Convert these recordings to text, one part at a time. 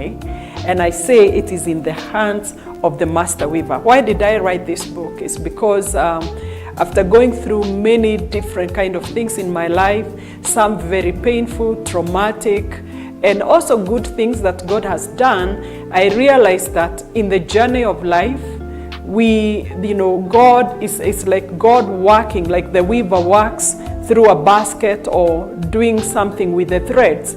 journey. And I say it is in the hands of the master weaver. Why did I write this book? It's because after going through many different kind of things in my life, some very painful, traumatic, and also good things that God has done, I realized that in the journey of life, God is like God working, like the weaver works through a basket or doing something with the threads.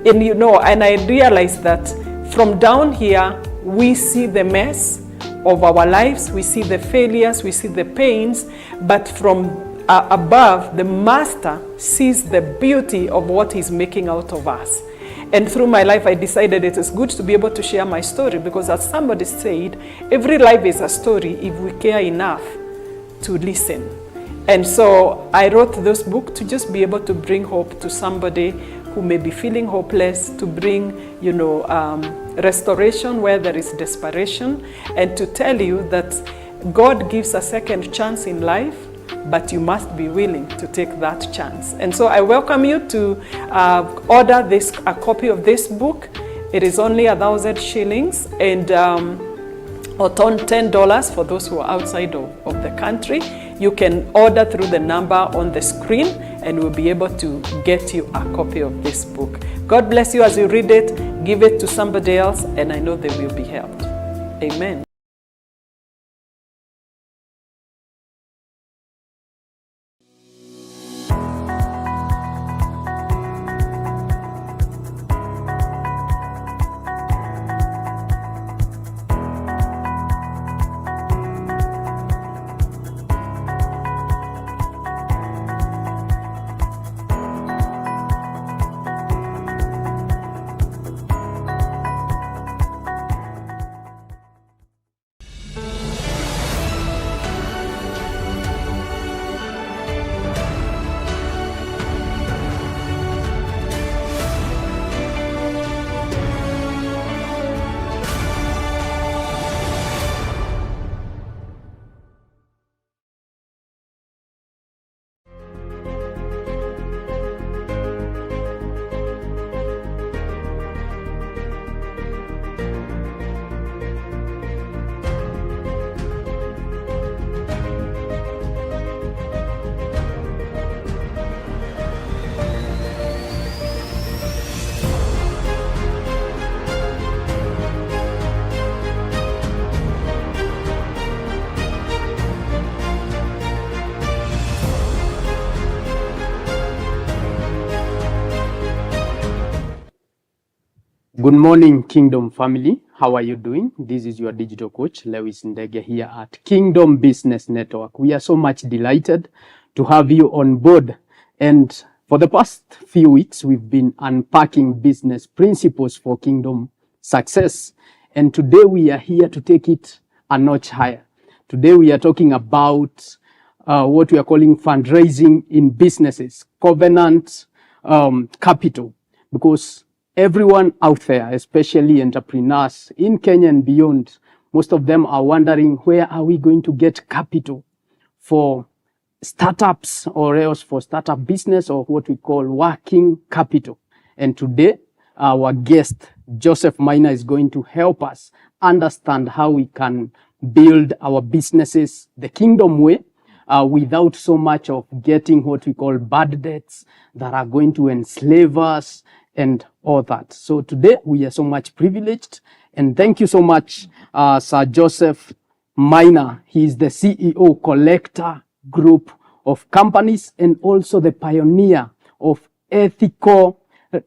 And I realized that from down here, we see the mess of our lives, we see the failures, we see the pains, but from above, the master sees the beauty of what he's making out of us. And through my life, I decided it is good to be able to share my story, because as somebody said, every life is a story if we care enough to listen. And so I wrote this book to just be able to bring hope to somebody who may be feeling hopeless, to bring, restoration where there is desperation, and to tell you that God gives a second chance in life, but you must be willing to take that chance. And so I welcome you to order a copy of this book. It is only 1,000 shillings and or $10 for those who are outside of the country. You can order through the number on the screen, and we'll be able to get you a copy of this book. God bless you as you read it. Give it to somebody else, and I know they will be helped. Amen. Good morning, Kingdom family. How are you doing? This is your digital coach, Ndege, here at Kingdom Business Network. We are so much delighted to have you on board. And for the past few weeks, we've been unpacking business principles for kingdom success. And today we are here to take it a notch higher. Today we are talking about what we are calling fundraising in businesses, covenant capital, because everyone out there, especially entrepreneurs in Kenya and beyond, most of them are wondering, where are we going to get capital for startups, or else for startup business, or what we call working capital? And today, our guest, Joseph Maina, is going to help us understand how we can build our businesses the kingdom way, without so much of getting what we call bad debts that are going to enslave us and all that. So today we are so much privileged, and thank you so much, Sir Joseph Maina. He is the CEO, Collectr Group of companies, and also the pioneer of ethical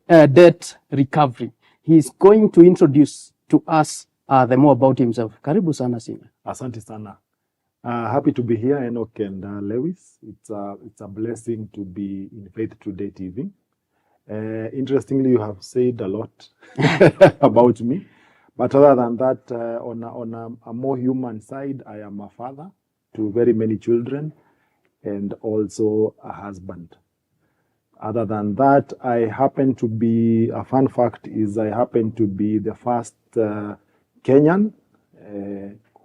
debt recovery. He is going to introduce to us the more about himself. Karibu sana Sina. Asante sana. Happy to be here, Enock and Lewis. It's a blessing to be in Faith Today TV. Interestingly, you have said a lot about me, but other than that, on a more human side, I am a father to very many children and also a husband. Other than that, I happen to be, a fun fact is I happen to be the first Kenyan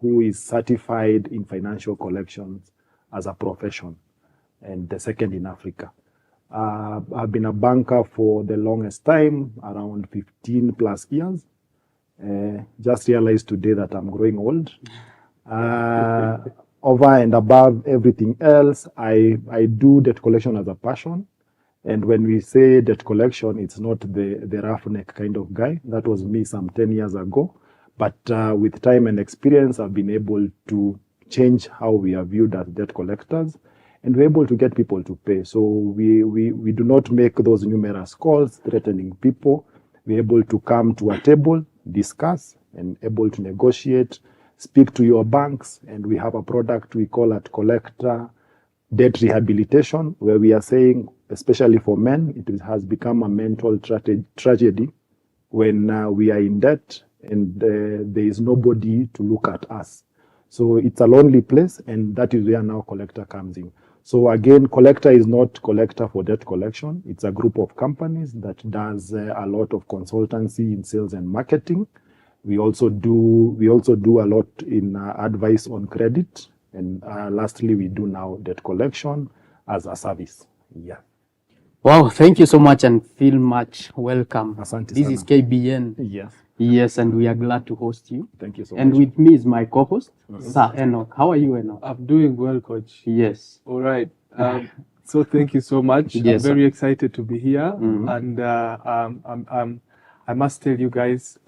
who is certified in financial collections as a profession, and the second in Africa. I've been a banker for the longest time, around 15 plus years. Just realized today that I'm growing old. Over and above everything else, I do debt collection as a passion. And when we say debt collection, it's not the roughneck kind of guy. That was me some 10 years ago. But with time and experience, I've been able to change how we are viewed as debt collectors, and we're able to get people to pay. So we do not make those numerous calls threatening people. We're able to come to a table, discuss, and able to negotiate, speak to your banks, and we have a product we call at Collectr debt rehabilitation, where we are saying, especially for men, it has become a mental tragedy when we are in debt and there is nobody to look at us. So it's a lonely place, and that is where now Collectr comes in. So again, Collectr is not Collectr for debt collection. It's a group of companies that does a lot of consultancy in sales and marketing. We also do a lot in advice on credit, and lastly, we do now debt collection as a service. Yeah. Wow, thank you so much and feel much welcome. Asante This sana. is KBN. Yes. Yes, and we are glad to host you. Thank you so And much. with me is my co-host, Sir Enock. How are you, Enock? I'm doing well, Coach. Yes. All right. So thank you so much. Yes, I'm very excited to be here, and I must tell you guys,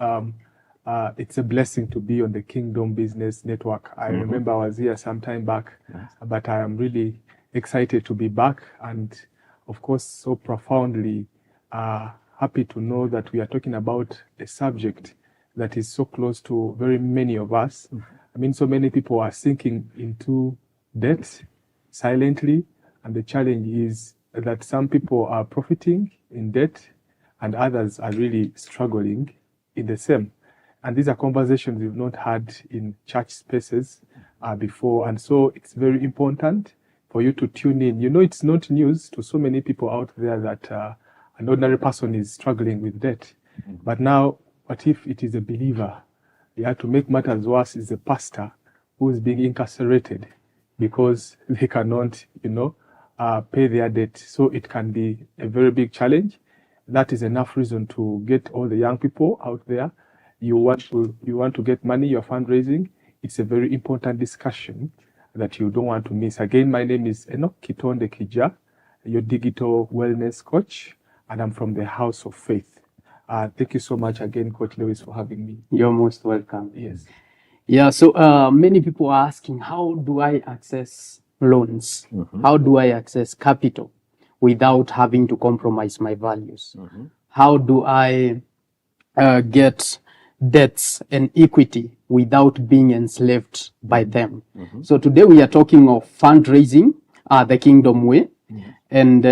it's a blessing to be on the Kingdom Business Network. I remember I was here some time back, but I am really excited to be back, and of course, so profoundly happy to know that we are talking about a subject that is so close to very many of us. I mean, so many people are sinking into debt silently, and the challenge is that some people are profiting in debt and others are really struggling in the same. And these are conversations we've not had in church spaces before, and so it's very important for you to tune in. You know, it's not news to so many people out there that an ordinary person is struggling with debt. But now, what if it is a believer? To make matters worse, is a pastor who is being incarcerated because they cannot, pay their debt. So it can be a very big challenge. That is enough reason to get all the young people out there. You want to get money, you're fundraising. It's a very important discussion that you don't want to miss. Again, my name is Enock Kitondekijja, your digital wellness coach, and I'm from the House of Faith. Thank you so much again, Coach Lewis, for having me. You're most welcome. Yes. Yeah, so many people are asking, how do I access loans? How do I access capital without having to compromise my values? How do I get debts and equity without being enslaved by them? So today we are talking of fundraising the Kingdom way. And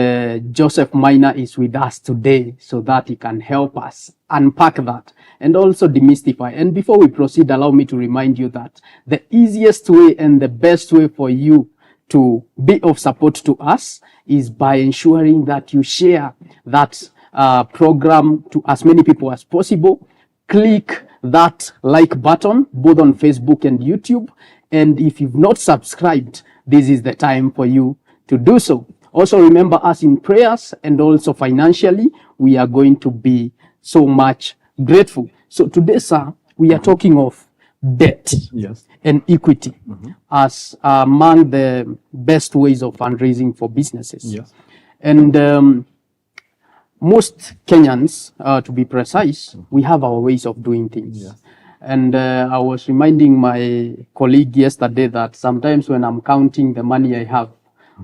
Joseph Maina is with us today so that he can help us unpack that and also demystify. And before we proceed, allow me to remind you that the easiest way and the best way for you to be of support to us is by ensuring that you share that program to as many people as possible. Click that like button both on Facebook and YouTube. And if you've not subscribed, this is the time for you to do so. Also remember us in prayers, and also financially, we are going to be so much grateful. So today, sir, we are talking of debt and equity as among the best ways of fundraising for businesses. And most Kenyans, to be precise, we have our ways of doing things. And I was reminding my colleague yesterday that sometimes when I'm counting the money I have,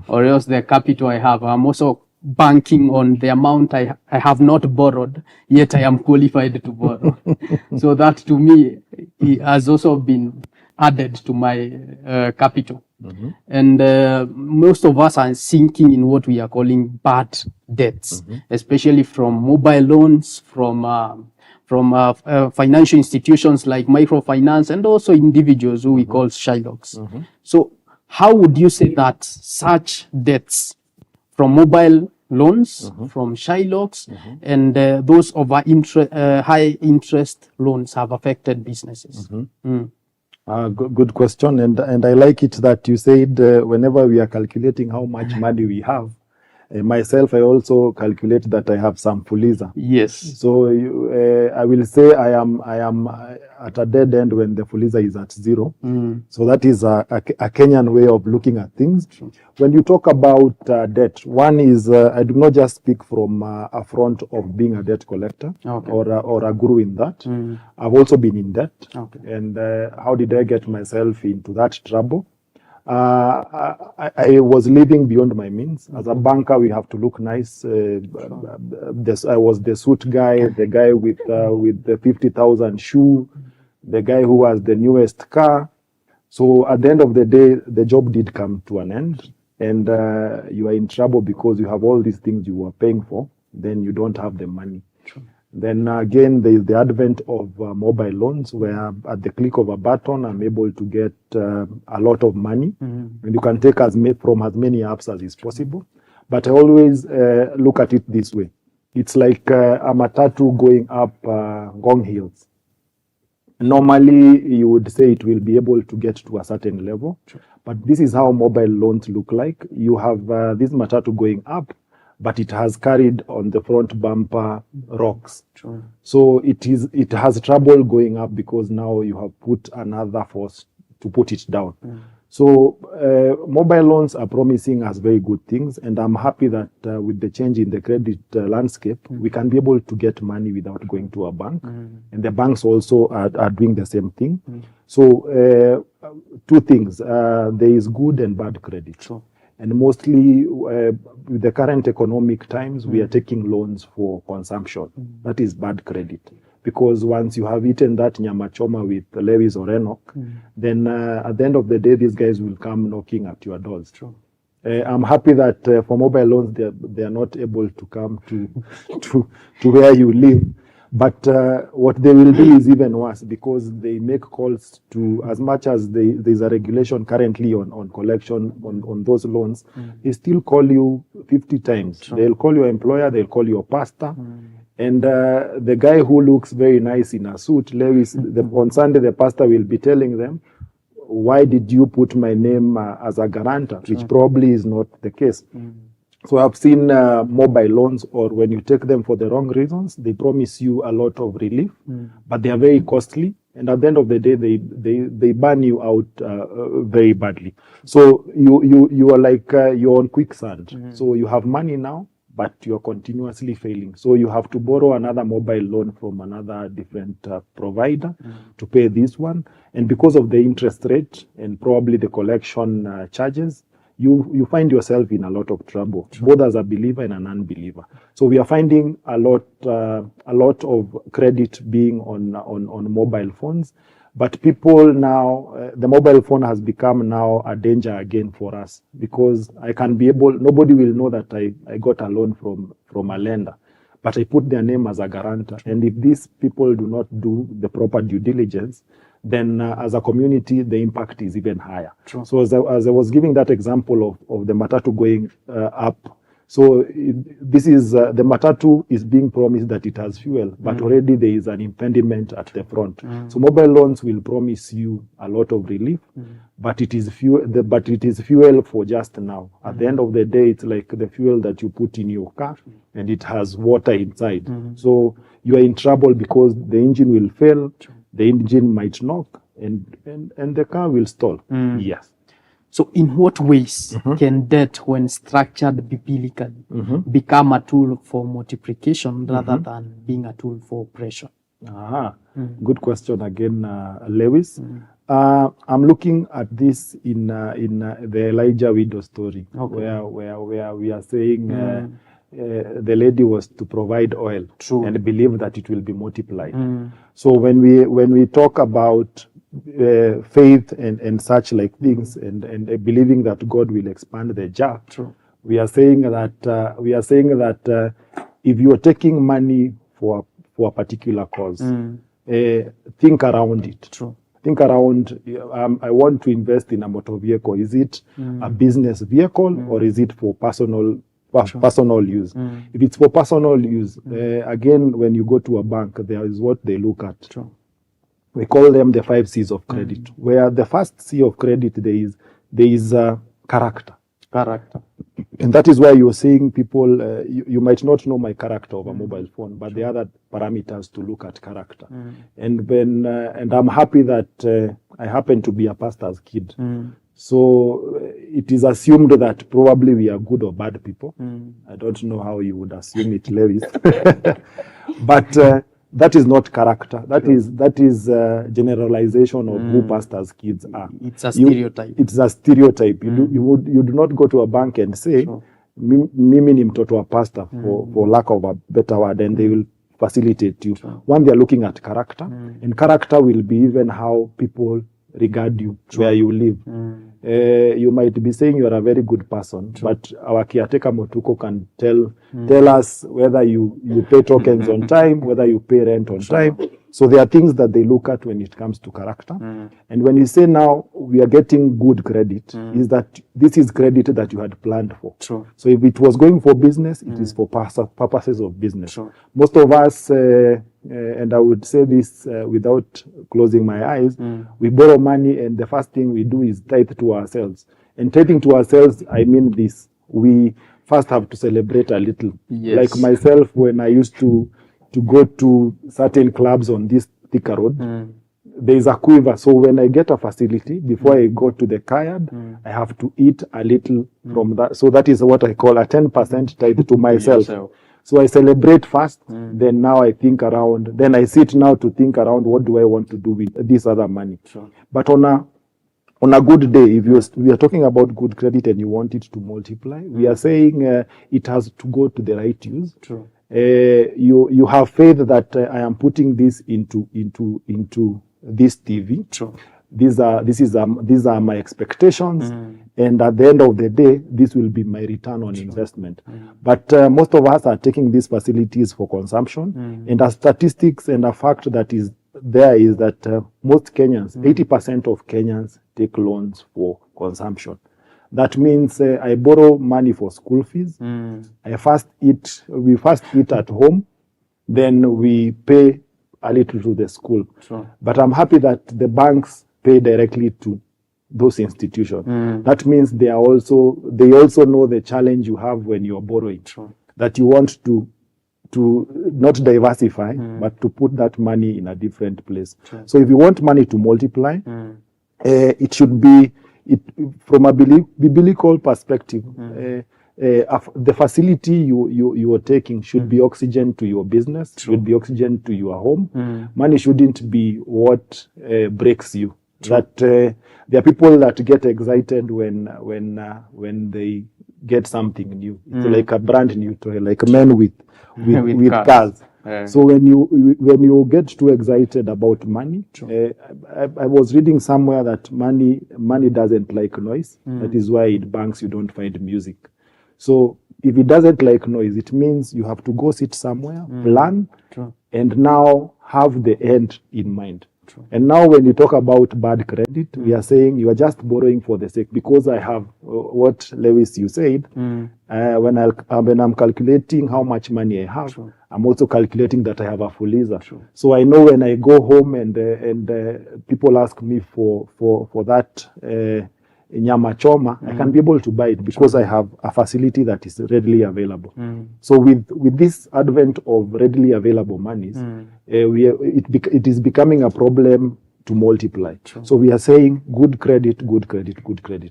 or else the capital I have, I'm also banking on the amount I have not borrowed, yet I am qualified to borrow. So that to me has also been added to my capital. And most of us are sinking in what we are calling bad debts, especially from mobile loans, from financial institutions like microfinance, and also individuals who we call Shylocks. So how would you say that such debts from mobile loans, from Shylocks, and those over high interest loans have affected businesses? Good question, and I like it that you said whenever we are calculating how much money we have, Myself, I also calculate that I have some Fuliza. Yes. So I will say I am at a dead end when the Fuliza is at zero. So that is a Kenyan way of looking at things. When you talk about debt, one is I do not just speak from a front of being a debt collector or a guru in that. I've also been in debt. And how did I get myself into that trouble? I was living beyond my means. As a banker, we have to look nice. I was the suit guy, the guy with the 50,000 shoe, the guy who has the newest car. So at the end of the day, the job did come to an end, and you are in trouble because you have all these things you were paying for. Then you don't have the money. Then again, there is the advent of mobile loans, where at the click of a button, I'm able to get a lot of money, and you can take from as many apps as is possible. But I always look at it this way: it's like a matatu going up Ngong Hills. Normally, you would say it will be able to get to a certain level, but this is how mobile loans look like. You have this matatu going up, but it has carried on the front bumper rocks. So it has trouble going up because now you have put another force to put it down. So mobile loans are promising us very good things, and I'm happy that with the change in the credit landscape, we can be able to get money without going to a bank, and the banks also are doing the same thing. So two things, there is good and bad credit. And mostly with the current economic times, we are taking loans for consumption. That is bad credit. Because once you have eaten that nyama choma with Lewis or Enock, then at the end of the day, these guys will come knocking at your doors. I'm happy that for mobile loans, they are not able to come to where you live. But what they will do is even worse, because they make calls to, as much as there's a regulation currently on collection on those loans, they still call you 50 times. They'll call your employer, they'll call your pastor. And the guy who looks very nice in a suit, Lewis, on Sunday, the pastor will be telling them, why did you put my name as a guarantor, which probably is not the case. So I've seen mobile loans, or when you take them for the wrong reasons, they promise you a lot of relief, but they are very costly. And at the end of the day, they burn you out very badly. So you are like, you're on quicksand. So you have money now, but you're continuously failing. So you have to borrow another mobile loan from another different provider to pay this one. And because of the interest rate and probably the collection charges, you find yourself in a lot of trouble, both as a believer and an unbeliever. So we are finding a lot of credit being on mobile phones. But people now, the mobile phone has become now a danger again for us, because nobody will know that I got a loan from a lender, but I put their name as a guarantor. And if these people do not do the proper due diligence, then as a community, the impact is even higher. So as I was giving that example of the matatu going up, so this is, the matatu is being promised that it has fuel, but already there is an impediment at the front. So mobile loans will promise you a lot of relief, but it is fuel for just now. At the end of the day, it's like the fuel that you put in your car, and it has water inside. So you are in trouble because the engine will fail, the engine might knock, and the car will stall. Yes. So in what ways can debt, when structured biblically, become a tool for multiplication rather than being a tool for oppression? Good question again, Lewis. I'm looking at this in the Elijah widow story, where we are saying the lady was to provide oil and believe that it will be multiplied. So when we talk about faith and such like things, and believing that God will expand the jar, we are saying that if you are taking money for a particular cause, think around it. Think around, I want to invest in a motor vehicle. Is it a business vehicle, or is it for personal use? If it's for personal use, again, when you go to a bank, there is what they look at. We call them the 5 C's of credit, where the first C of credit, there is character. And that is why you're saying people, you might not know my character of a mobile phone, but there are other parameters to look at character. And when, and I'm happy that I happen to be a pastor's kid. So it is assumed that probably we are good or bad people. I don't know how you would assume it, Lewis. But that is not character. That is generalization of who pastors' kids are. It's a stereotype. It's a stereotype. You do not go to a bank and say, mimi ni mtoto wa pastor, for lack of a better word, and they will facilitate you. One, they are looking at character, and character will be even how people regard you, where you live. You might be saying you are a very good person, but our caretaker Motuko can tell us whether you pay tokens on time, whether you pay rent on time. So there are things that they look at when it comes to character. And when you say now we are getting good credit, is that this is credit that you had planned for. So if it was going for business, it is for purposes of business. Most of us, and I would say this without closing my eyes, we borrow money and the first thing we do is tithe to ourselves. And tithing to ourselves, I mean this, we first have to celebrate a little. Like myself, when I used to go to certain clubs on this Thika Road, there is a quiver. So when I get a facility, before I go to the kayad, I have to eat a little from that. So that is what I call a 10% tithe to myself. So I celebrate first, then now I think around, then I sit now to think around what do I want to do with this other money. But on a good day, if we are talking about good credit and you want it to multiply, we are saying it has to go to the right use. You have faith that I am putting this into this TV. These are my expectations, and at the end of the day, this will be my return on investment. But most of us are taking these facilities for consumption, and a statistics and a fact that is there is that most Kenyans, 80% of Kenyans take loans for consumption. That means I borrow money for school fees. We first eat at home, then we pay a little to the school. But I'm happy that the banks pay directly to those institutions. That means they also know the challenge you have when you're borrowing. That you want to not diversify, but to put that money in a different place. So if you want money to multiply, it should be from a biblical perspective. The facility you are taking should be oxygen to your business, should be oxygen to your home. Money shouldn't be what breaks you. That there are people that get excited when they get something new. It's like a brand new toy, like men with cars. So when you get too excited about money, I was reading somewhere that money doesn't like noise. That is why in banks you don't find music. So if it doesn't like noise, it means you have to go sit somewhere, plan, and now have the end in mind. And now when you talk about bad credit, we are saying you are just borrowing for the sake, because I have what Lewis you said, when I'm calculating how much money I have, I'm also calculating that I have a fuliza. So I know when I go home and people ask me for that nyama choma, I can be able to buy it because I have a facility that is readily available. So with this advent of readily available monies, it is becoming a problem to multiply. So we are saying good credit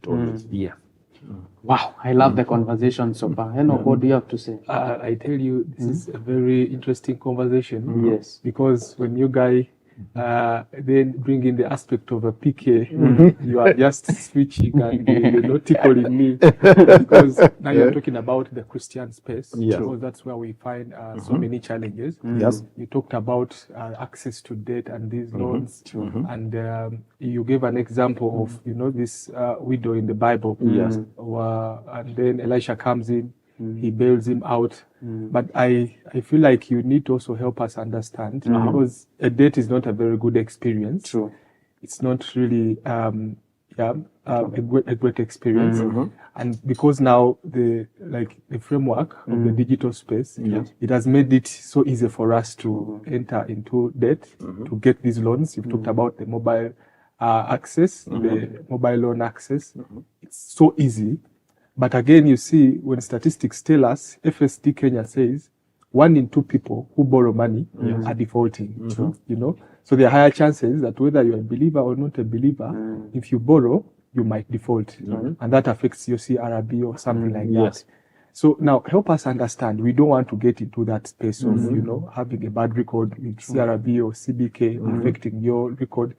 always. Wow, I love the conversation so far. Enock, what do you have to say? I tell you, this is a very interesting conversation. Yes. Because when you guys then bring in the aspect of a PK, you are just switching and you're not tickling me. Because now you're talking about the Christian space, because that's where we find so many challenges. Yes. You talked about access to debt and these loans, and you gave an example of this widow in the Bible. And then Elisha comes in. He bails him out. But I feel like you need to also help us understand, because a date is not a very good experience. It's not really a great experience. And because now the framework of the digital space, it has made it so easy for us to enter into debt, to get these loans. You've talked about the mobile access, the mobile loan access. It's so easy. But again, you see, when statistics tell us, FSD Kenya says 1 in 2 people who borrow money are defaulting. You know, so there are higher chances that whether you're a believer or not a believer, if you borrow, you might default, and that affects your CRB or something like that. So now help us understand. We don't want to get into that space of, you know, having a bad record with CRB or CBK affecting your record.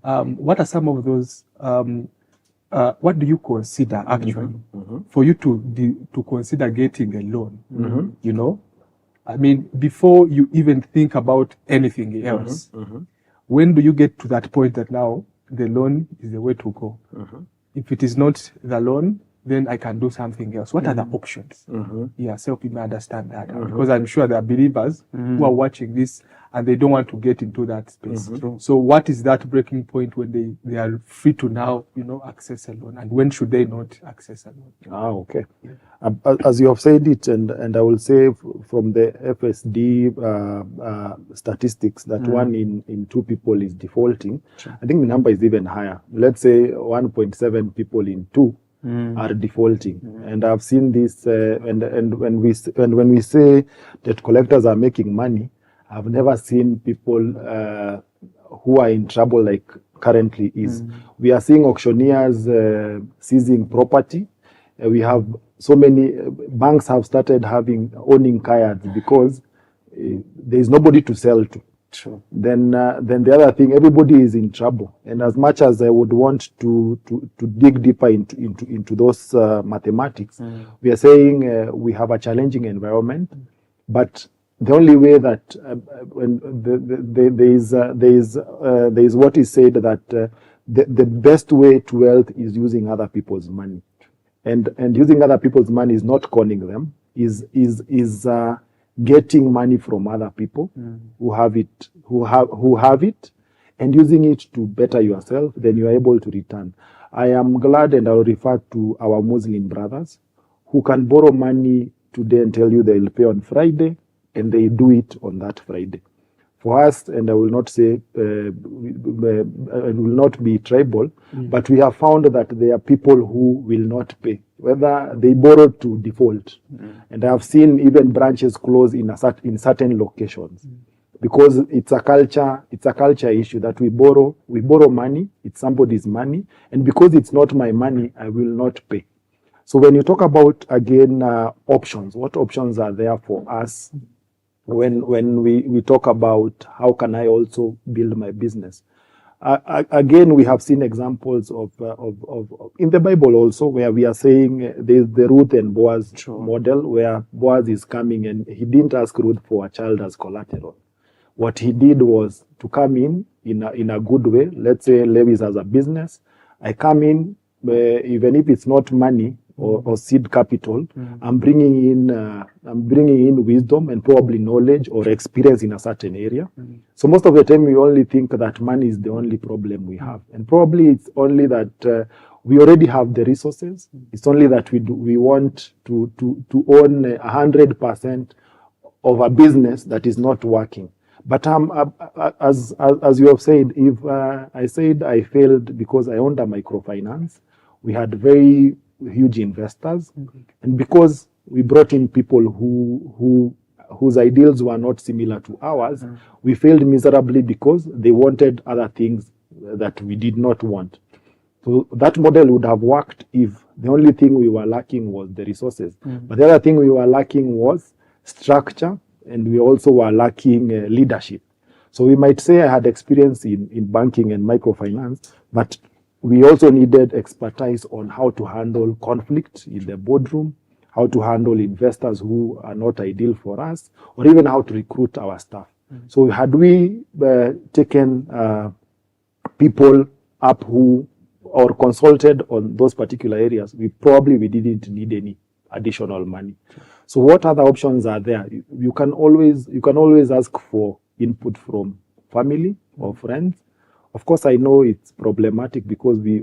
What are some of those, what do you consider actually for you to consider getting a loan? You know, I mean, before you even think about anything else, when do you get to that point that now the loan is the way to go? If it is not the loan, then I can do something else. What are the options? Yeah, so people understand that. Because I'm sure there are believers who are watching this and they don't want to get into that space. So what is that breaking point when they are free to now, you know, access a loan? And when should they not access a loan? Okay. As you have said it, and I will say from the FSD statistics that 1 in 2 people is defaulting. I think the number is even higher. Let's say 1.7 people in 2 are defaulting, and I've seen this. And when we say that collectors are making money, I've never seen people who are in trouble like currently is. We are seeing auctioneers seizing property. We have so many banks have started owning kayaks because there is nobody to sell to. Then the other thing, everybody is in trouble. And as much as I would want to dig deeper into those mathematics, we are saying we have a challenging environment, but the only way that when there is what is said that the best way to wealth is using other people's money, and using other people's money is not conning them, is getting money from other people who have it, and using it to better yourself. Then you are able to return. I am glad, and I will refer to our Muslim brothers who can borrow money today and tell you they will pay on Friday, and they do it on that Friday. For us, and I will not say, it will not be tribal, but we have found that there are people who will not pay, whether they borrow to default. And I have seen even branches close in certain locations, because it's a culture issue that we borrow money, it's somebody's money, and because it's not my money, I will not pay. So when you talk about, again, options, what options are there for us when we talk about how can I also build my business? Again, we have seen examples of in the Bible also, where we are saying there's the Ruth and Boaz model, where Boaz is coming and he didn't ask Ruth for a child as collateral. What he did was to come in a good way. Let's say Lewis has a business. I come in, even if it's not money or seed capital, I'm bringing in wisdom and probably knowledge or experience in a certain area. So most of the time we only think that money is the only problem we have, and probably it's only that we already have the resources. It's only that we want to own 100% of a business that is not working. But as you have said, if I said I failed because I owned a microfinance, we had very huge investors, and because we brought in people whose ideals were not similar to ours, we failed miserably because they wanted other things that we did not want. So that model would have worked if the only thing we were lacking was the resources. But the other thing we were lacking was structure, and we also were lacking leadership. So we might say I had experience in banking and microfinance, but we also needed expertise on how to handle conflict in the boardroom, how to handle investors who are not ideal for us, or even how to recruit our staff. So had we taken people up or consulted on those particular areas, we didn't need any additional money. So what other options are there? You can always ask for input from family or friends. Of course, I know it's problematic because we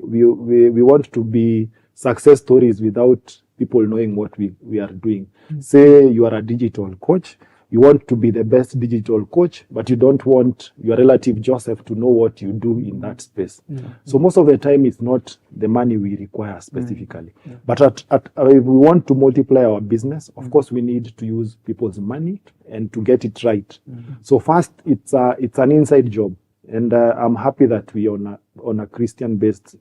want to be success stories without people knowing what we are doing. Say you are a digital coach, you want to be the best digital coach, but you don't want your relative Joseph to know what you do in that space. So most of the time, it's not the money we require specifically. But if we want to multiply our business, of course, we need to use people's money and to get it right. So first, it's an inside job. And I'm happy that we on a Christian-based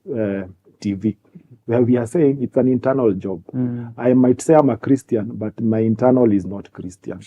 TV, where we are saying it's an internal job. I might say I'm a Christian, but my internal is not Christian.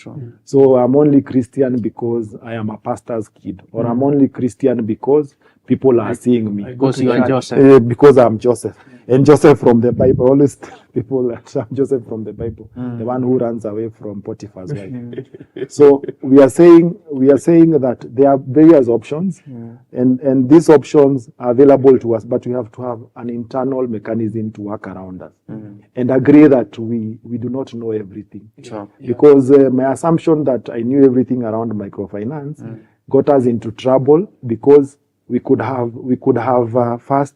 So I'm only Christian because I am a pastor's kid, or I'm only Christian because people are seeing me. Because you are Joseph. Because I'm Joseph. And Joseph from the Bible, always tell people that I'm Joseph from the Bible, the one who runs away from Potiphar's wife. So we are saying that there are various options, and these options are available to us, but we have to have an internal mechanism to work around us and agree that we do not know everything. Because my assumption that I knew everything around microfinance got us into trouble, because we could have first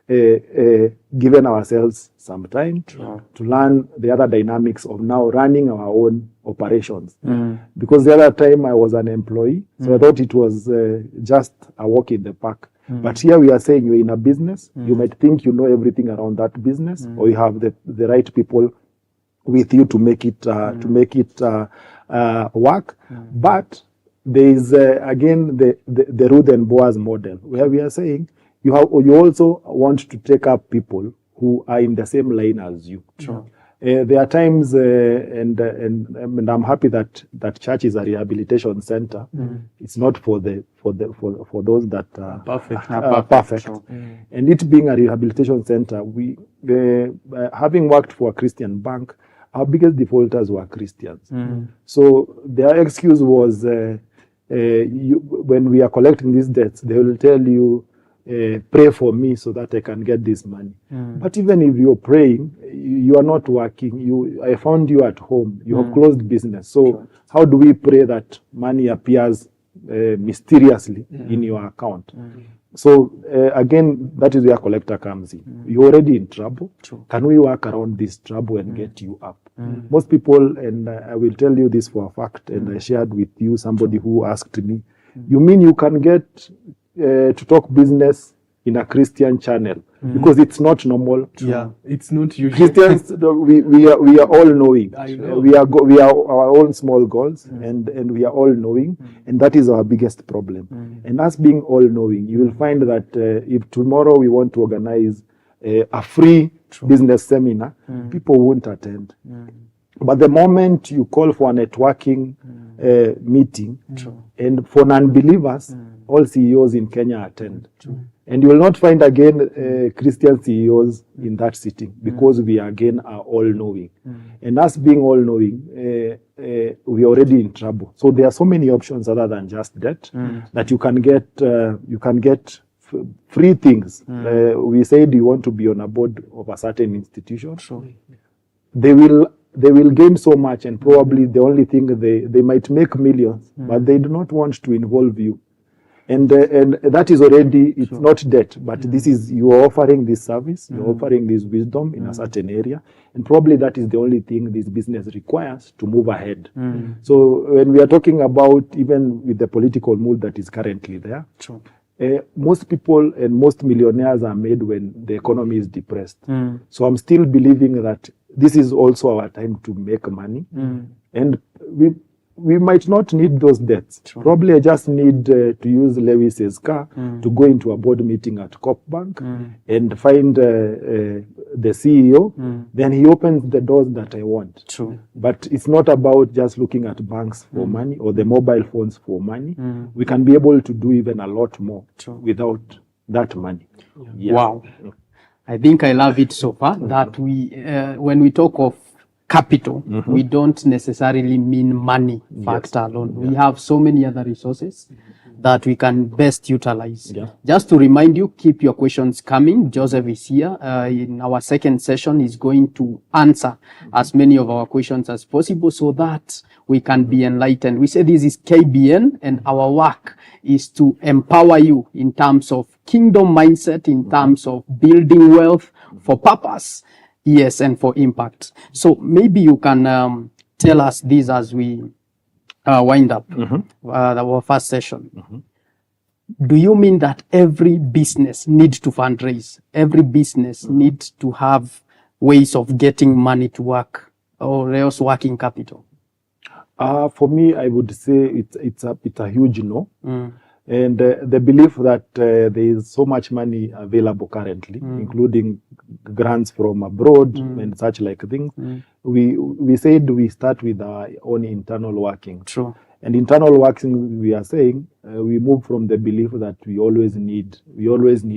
given ourselves some time to learn the other dynamics of now running our own operations. Because the other time I was an employee, so I thought it was just a walk in the park. But here we are saying you're in a business, you might think you know everything around that business, or you have the right people with you to make it work. But there is again the Ruth and Boaz model, where we are saying you also want to take up people who are in the same line as you. There are times, and I'm happy that church is a rehabilitation center. It's not for those that are perfect. And it being a rehabilitation center, having worked for a Christian bank, our biggest defaulters were Christians. So their excuse was, when we are collecting these debts, they will tell you, pray for me so that I can get this money. But even if you're praying, you are not working. I found you at home. You have closed business. So how do we pray that money appears mysteriously in your account? So again, that is where Collectr comes in. You're already in trouble. Can we work around this trouble and get you up? Most people, and I will tell you this for a fact, and I shared with you somebody who asked me, you mean you can get to talk business in a Christian channel? Because it's not normal. It's not usual. Christians, we are all knowing. We are our own small goals, and we are all knowing, and that is our biggest problem. And us being all knowing, you will find that if tomorrow we want to organize a free business seminar, people won't attend. But the moment you call for a networking meeting, and for non-believers, all CEOs in Kenya attend. And you will not find again Christian CEOs in that sitting, because we again are all-knowing. And us being all-knowing, we are already in trouble. So there are so many options other than just debt that you can get free things. We said you want to be on a board of a certain institution. They will gain so much, and probably the only thing they might make millions, but they do not want to involve you. And that is already, it's not debt, but this is, you are offering this service, you're offering this wisdom in a certain area, and probably that is the only thing this business requires to move ahead. So when we are talking about, even with the political mood that is currently there, most people and most millionaires are made when the economy is depressed. So I'm still believing that this is also our time to make money. And we might not need those debts. Probably I just need to use Lewis's car to go into a board meeting at Coop Bank and find the CEO. Then he opens the doors that I want. But it's not about just looking at banks for money or the mobile phones for money. We can be able to do even a lot more without that money. Wow. I think I love it so far that when we talk of capital, we don't necessarily mean money factor alone. We have so many other resources that we can best utilize. Just to remind you, keep your questions coming. Joseph is here. In our second session, he's going to answer as many of our questions as possible so that we can be enlightened. We say this is KBN, and our work is to empower you in terms of kingdom mindset, in terms of building wealth for purpose. Yes, and for impact. So maybe you can tell us this as we wind up our first session. Do you mean that every business needs to fundraise? Every business needs to have ways of getting money to work, or else working capital? For me, I would say it's a huge no. And the belief that there is so much money available currently, including grants from abroad and such like things, we said we start with our own internal working. True. And internal working, we are saying, we move from the belief that we always need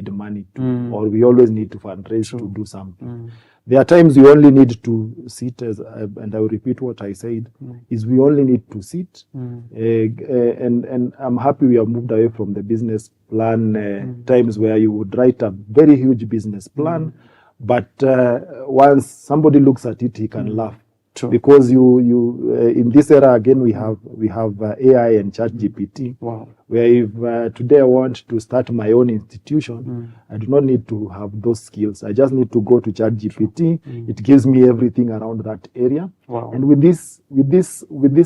money to, or we always need to fundraise to do something. There are times we only need to sit, and I will repeat what I said, is we only need to sit. And I'm happy we have moved away from the business plan times where you would write a very huge business plan, but once somebody looks at it, he can laugh. True. Because you in this era again we have AI and ChatGPT. Wow. Where if today I want to start my own institution, I do not need to have those skills. I just need to go to ChatGPT. It gives me everything around that area. Wow. And with this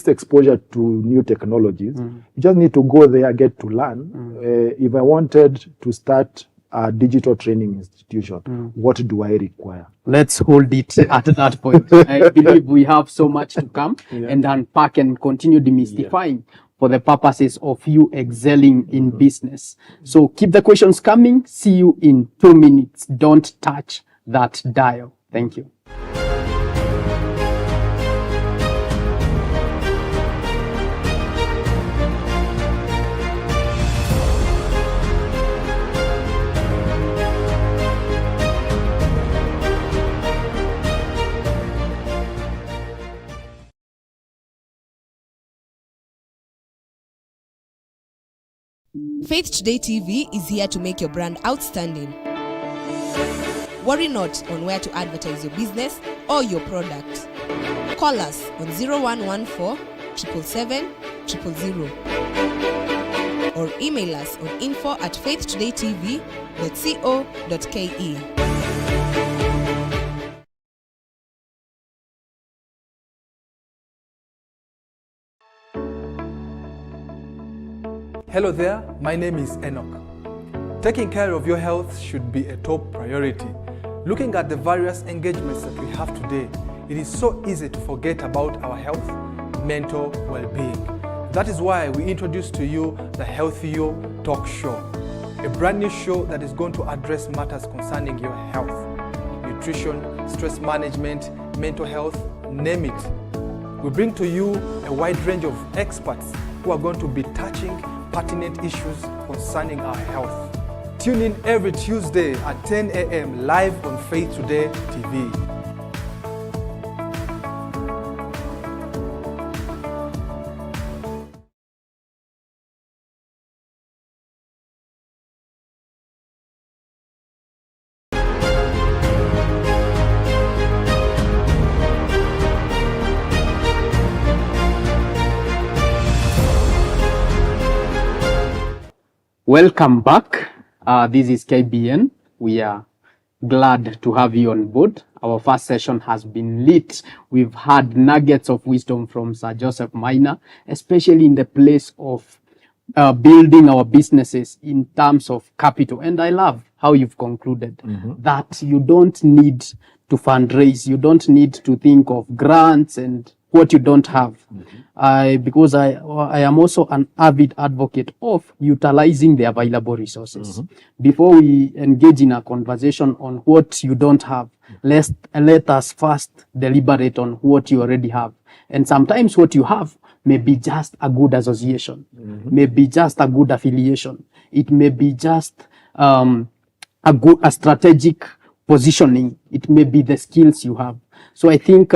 exposure to new technologies, you just need to go there, get to learn. If I wanted to start a digital training institution, what do I require? Let's hold it at that point. I believe we have so much to come and unpack and continue demystifying for the purposes of you excelling in business. So keep the questions coming. See you in 2 minutes. Don't touch that dial. Thank you. Faith Today TV is here to make your brand outstanding. Worry not on where to advertise your business or your product. Call us on 0114 777 000 or email us on info@faithtodaytv.co.ke. Hello there, my name is Enock. Taking care of your health should be a top priority. Looking at the various engagements that we have today, it is so easy to forget about our health, mental well-being. That is why we introduce to you the Healthy You Talk Show, a brand new show that is going to address matters concerning your health, nutrition, stress management, mental health, name it. We bring to you a wide range of experts who are going to be touching pertinent issues concerning our health. Tune in every Tuesday at 10 a.m. live on Faith Today TV. Welcome back. This is KBN. We are glad to have you on board. Our first session has been lit. We've had nuggets of wisdom from Sir Joseph Maina, especially in the place of building our businesses in terms of capital. And I love how you've concluded that you don't need to fundraise. You don't need to think of grants and what you don't have. Because I am also an avid advocate of utilizing the available resources. Before we engage in a conversation on what you don't have, let us first deliberate on what you already have. And sometimes what you have may be just a good association, may be just a good affiliation. It may be just a strategic positioning. It may be the skills you have. So I think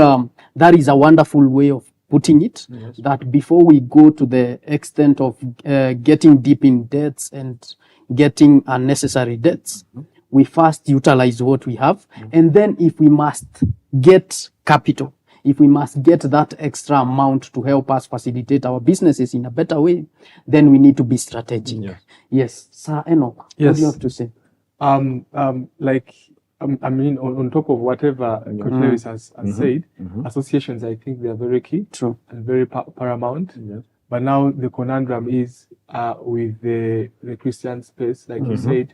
that is a wonderful way of putting it, that before we go to the extent of getting deep in debts and getting unnecessary debts, we first utilize what we have. And then if we must get capital, if we must get that extra amount to help us facilitate our businesses in a better way, then we need to be strategic. Yes. Sir Enock, what do you have to say? I mean, on top of whatever Coach Lewis has said, associations, I think they are very key. True. And very paramount. But now the conundrum is with the Christian space, like you said,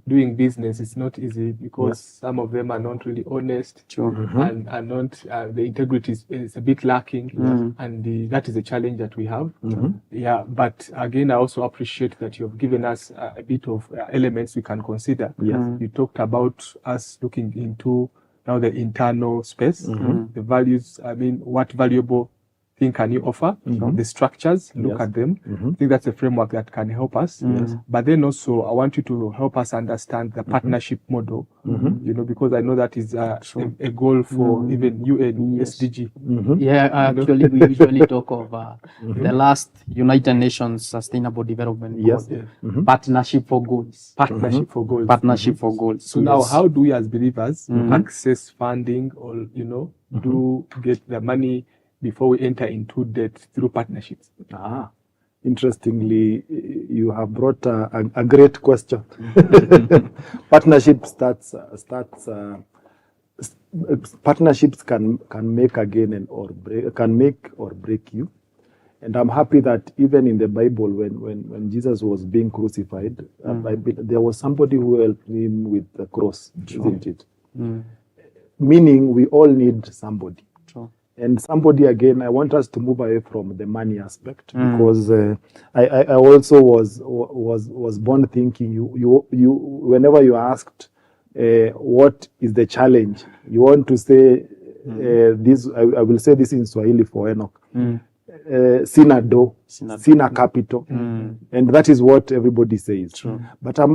doing business is not easy because some of them are not really honest and are not, the integrity is a bit lacking, and that is a challenge that we have. Yeah, but again, I also appreciate that you have given us a bit of elements we can consider. You talked about us looking into now the internal space, the values, I mean, what valuable thing can you offer, the structures, look at them. I think that's a framework that can help us. But then also, I want you to help us understand the partnership model, you know, because I know that is a goal for even you and SDG. Yeah, actually, we usually talk of the last United Nations Sustainable Development Goal, partnership for goals. Partnership for goals. Partnership for goals. So now, how do we as believers access funding or, you know, do get the money before we enter into debt through partnerships? Interestingly, you have brought a great question. Partnership partnerships can make again can make or break you. And I'm happy that even in the Bible, when Jesus was being crucified, there was somebody who helped him with the cross, isn't it? Meaning we all need somebody. And somebody, again, I want us to move away from the money aspect, because I also was born thinking you whenever you asked what is the challenge, you want to say this. I will say this in Swahili for Enock. Sina do, sina capital, and that is what everybody says. But I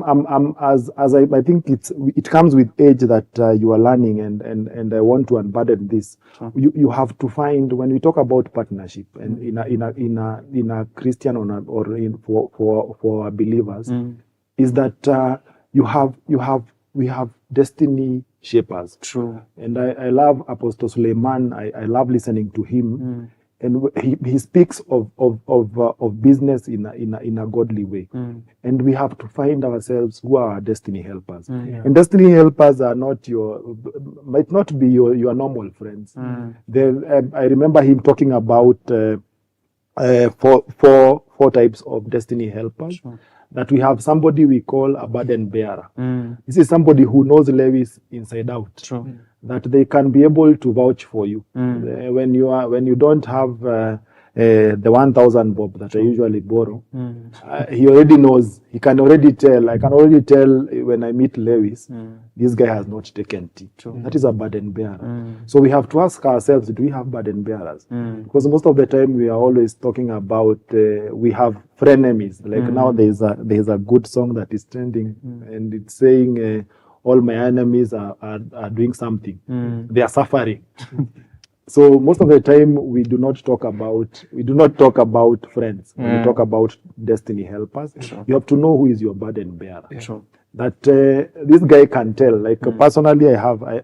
think it comes with age that you are learning, and I want to unburden this. You have to find, when we talk about partnership, and in a Christian for believers, is that we have destiny shapers. And I love Apostle Suleiman. I love listening to him. And he speaks of business in a godly way, and we have to find ourselves who are our destiny helpers. And destiny helpers are might not be your normal friends. I remember him talking about four types of destiny helpers. That we have somebody we call a burden bearer. This is somebody who knows Lewis inside out. That they can be able to vouch for you when you don't have the 1,000 bob that I usually borrow. He already knows. He can already tell. I can already tell when I meet Lewis, this guy has not taken tea. That is a burden bearer. So we have to ask ourselves, do we have burden bearers? Because most of the time we are always talking about we have frenemies. Like now there is a good song that is trending, and it's saying all my enemies are doing something. They are suffering. So most of the time we do not talk about friends. When we talk about destiny helpers, you have to know who is your burden bearer. That this guy can tell. Like personally, I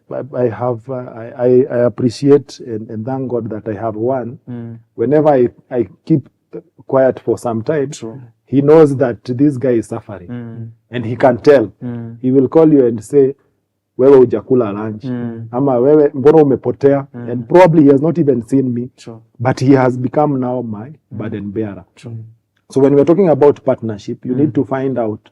appreciate and thank God that I have one. Whenever I keep quiet for some time, he knows that this guy is suffering, and he can tell. He will call you and say, wewe hujakula lunch, ama wewe mbona umepotea, and probably he has not even seen me, but he has become now my burden bearer. So when we're talking about partnership, you need to find out,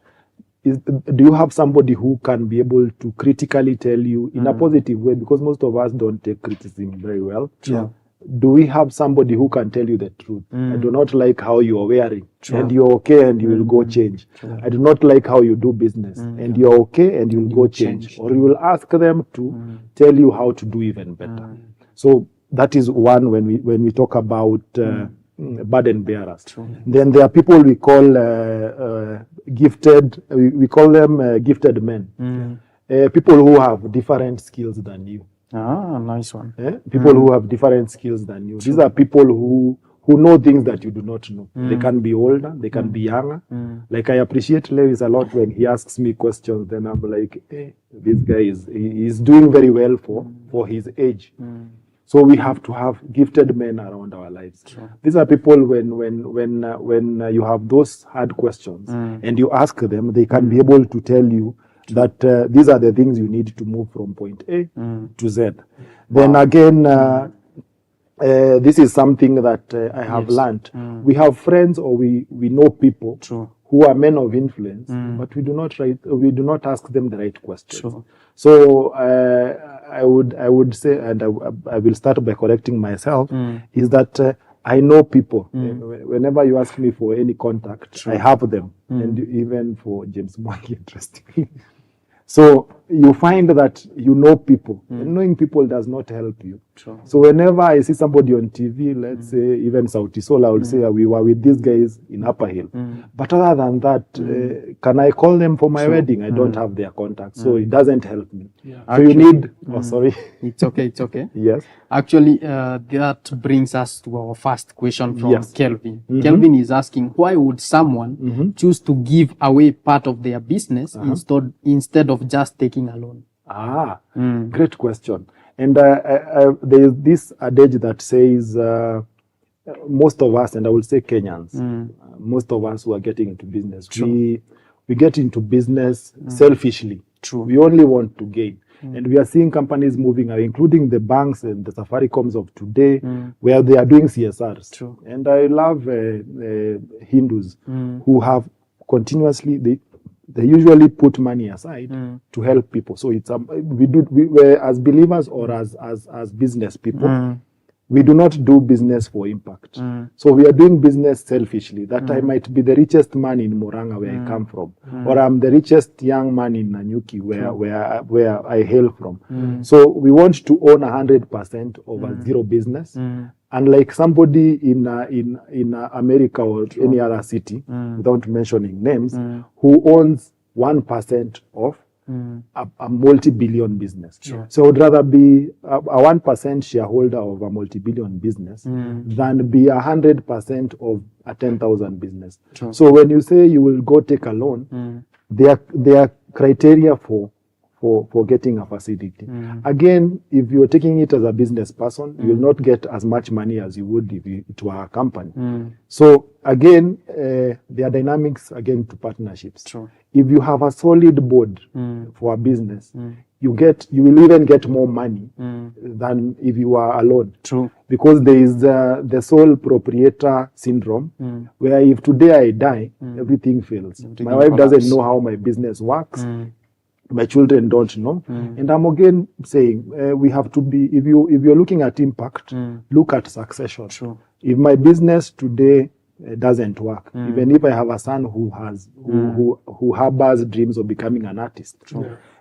do you have somebody who can be able to critically tell you in a positive way, because most of us don't take criticism very well. Do we have somebody who can tell you the truth? I do not like how you are wearing, and you're okay, and you will go change. I do not like how you do business, and you're okay, and you'll go change. Or you will ask them to tell you how to do even better. So that is one when we talk about burden bearers. Then there are people we call gifted. We call them gifted men. People who have different skills than you. Nice one. People who have different skills than you. These are people who know things that you do not know. They can be older, they can be younger. Like I appreciate Lewis a lot when he asks me questions. Then I'm like, hey, this guy is doing very well for his age. So we have to have gifted men around our lives. These are people when you have those hard questions and you ask them, they can be able to tell you that these are the things you need to move from point A to Z. Then again, this is something that I have learned. We have friends, or we know people who are men of influence, but we do not ask them the right questions. So I would say, and I will start by correcting myself, is that I know people. Whenever you ask me for any contact, I have them, and even for James Mwangi, interestingly. So you find that you know people, and knowing people does not help you. So whenever I see somebody on TV, let's say even Sauti Sol, I will say we were with these guys in Upper Hill. But other than that, can I call them for my wedding? I don't have their contact, so it doesn't help me. So actually, you need. Oh, sorry. It's okay. It's okay. Yes. Actually, that brings us to our first question from Kelvin. Kelvin is asking, why would someone choose to give away part of their business instead of just taking a loan? Great question. And there is this adage that says most of us, and I will say Kenyans, most of us who are getting into business, we get into business selfishly. We only want to gain. And we are seeing companies moving away, including the banks and the Safaricoms of today, where they are doing CSRs. And I love Hindus who have continuously, they usually put money aside to help people. So it's we as believers or as business people, we do not do business for impact. So we are doing business selfishly. That I might be the richest man in Moranga, where I come from, or I'm the richest young man in Nanyuki, where I hail from. So we want to own 100% of a zero business. Unlike somebody in America or any other city, without mentioning names, who owns 1% of a multi-billion business. So I would rather be a 1% shareholder of a multi-billion business than be 100% of a 10,000 business. So when you say you will go take a loan, there are criteria for getting a facility. Again, if you're taking it as a business person, you will not get as much money as you would if it were a company. So again, there are dynamics again to partnerships. If you have a solid board for a business, you will even get more money than if you are alone. Because there is the sole proprietor syndrome, where if today I die, everything fails. My wife doesn't know how my business works. My children don't know. And I'm again saying we have to be, if you're looking at impact, look at succession. If my business today doesn't work, even if I have a son who harbors dreams of becoming an artist,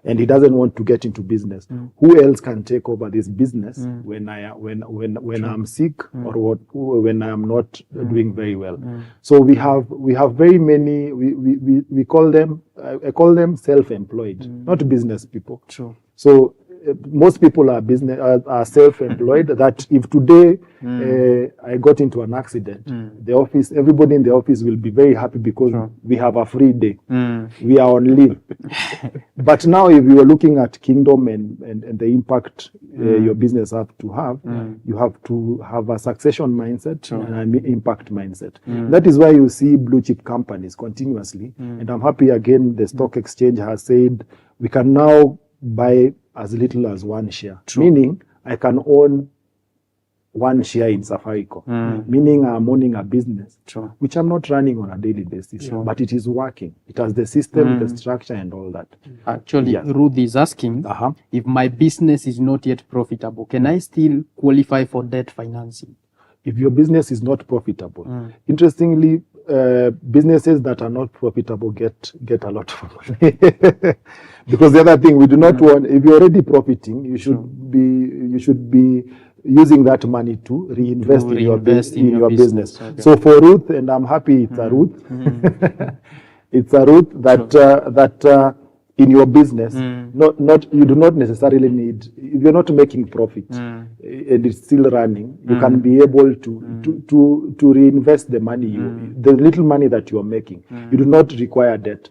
and he doesn't want to get into business, who else can take over this business when I'm sick or when I'm not doing very well? So we have very many. We call them. I call them self-employed, not business people. So most people are self-employed. That if today I got into an accident, everybody in the office will be very happy because we have a free day. We are on leave. But now, if you are looking at Kingdom and the impact your business have to have, you have to have a succession mindset and an impact mindset. That is why you see blue chip companies continuously. And I'm happy again the stock exchange has said we can now buy as little as one share. Meaning I can own one share in Safaricom. Meaning I'm owning a business which I'm not running on a daily basis, but it is working. It has the system, the structure and all that. Actually, Ruth is asking, if my business is not yet profitable, can I still qualify for debt financing? If your business is not profitable, interestingly, businesses that are not profitable get a lot of money. Because the other thing, we do not want, if you're already profiting, you should be using that money to reinvest in your business. Okay. So for Ruth, and I'm happy it's a Ruth, it's a Ruth that in your business, you do not necessarily need, if you're not making profit and it's still running, you can be able to reinvest the money, the little money that you're making. You do not require debt.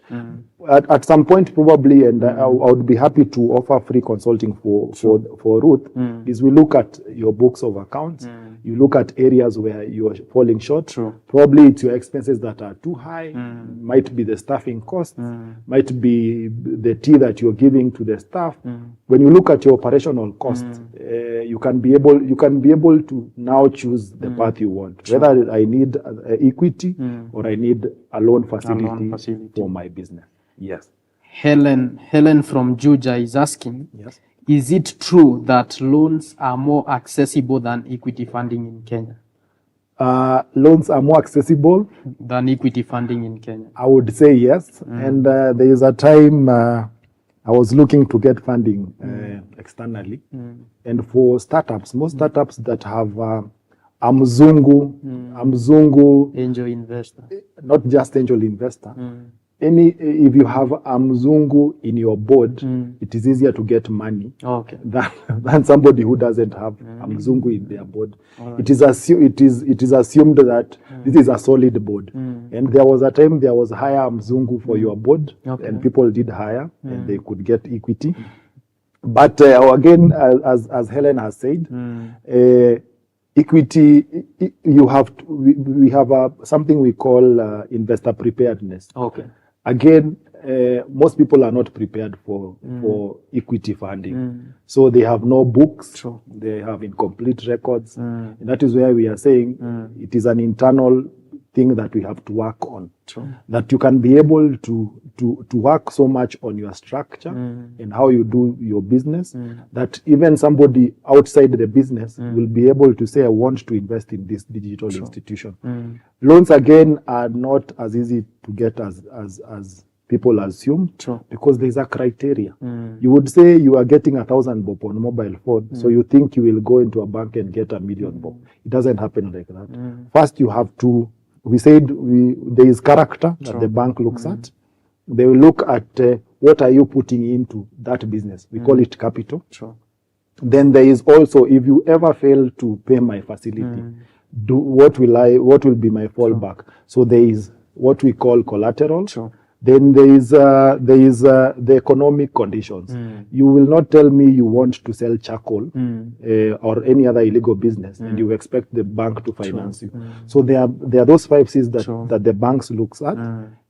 at some point probably, and I would be happy to offer free consulting for Ruth, is we look at your books of accounts, you look at areas where you're falling short. Probably it's your expenses that are too high, might be the staffing costs, might be the tea that you're giving to the staff. When you look at your operational costs, you can be able to now choose the path you want, whether I need equity or I need a loan facility for my business. Yes. Helen from Juja is asking, Yes. is it true that loans are more accessible than equity funding in Kenya? Loans are more accessible Than equity funding in Kenya? I would say yes. And there is a time I was looking to get funding externally. And for startups, most startups that have Mzungu, Angel investor. not just angel investor, if you have Mzungu in your board, it is easier to get money than somebody who doesn't have Mzungu in their board. Right. It is assumed that this is a solid board. And there was a time there was higher Mzungu for your board, and people did hire, and they could get equity. But again, as Helen has said, equity, we have something we call investor preparedness. Again, most people are not prepared for equity funding. So they have no books, they have incomplete records. And that is where we are saying it is an internal thing that we have to work on. That you can be able to work so much on your structure and how you do your business, that even somebody outside the business will be able to say, I want to invest in this digital institution. Loans, again, are not as easy to get as people assume, because there's a criteria. You would say you are getting 1,000 bob on mobile phone, so you think you will go into a bank and get 1 million bob. It doesn't happen like that. First, you have to, we said there is character that the bank looks at. They will look at what are you putting into that business. We call it capital. Then there is also, if you ever fail to pay my facility, what will be my fallback? So there is what we call collateral. Then there is the economic conditions. You will not tell me you want to sell charcoal or any other illegal business and you expect the bank to finance you. So there are those 5 C's that the banks looks at,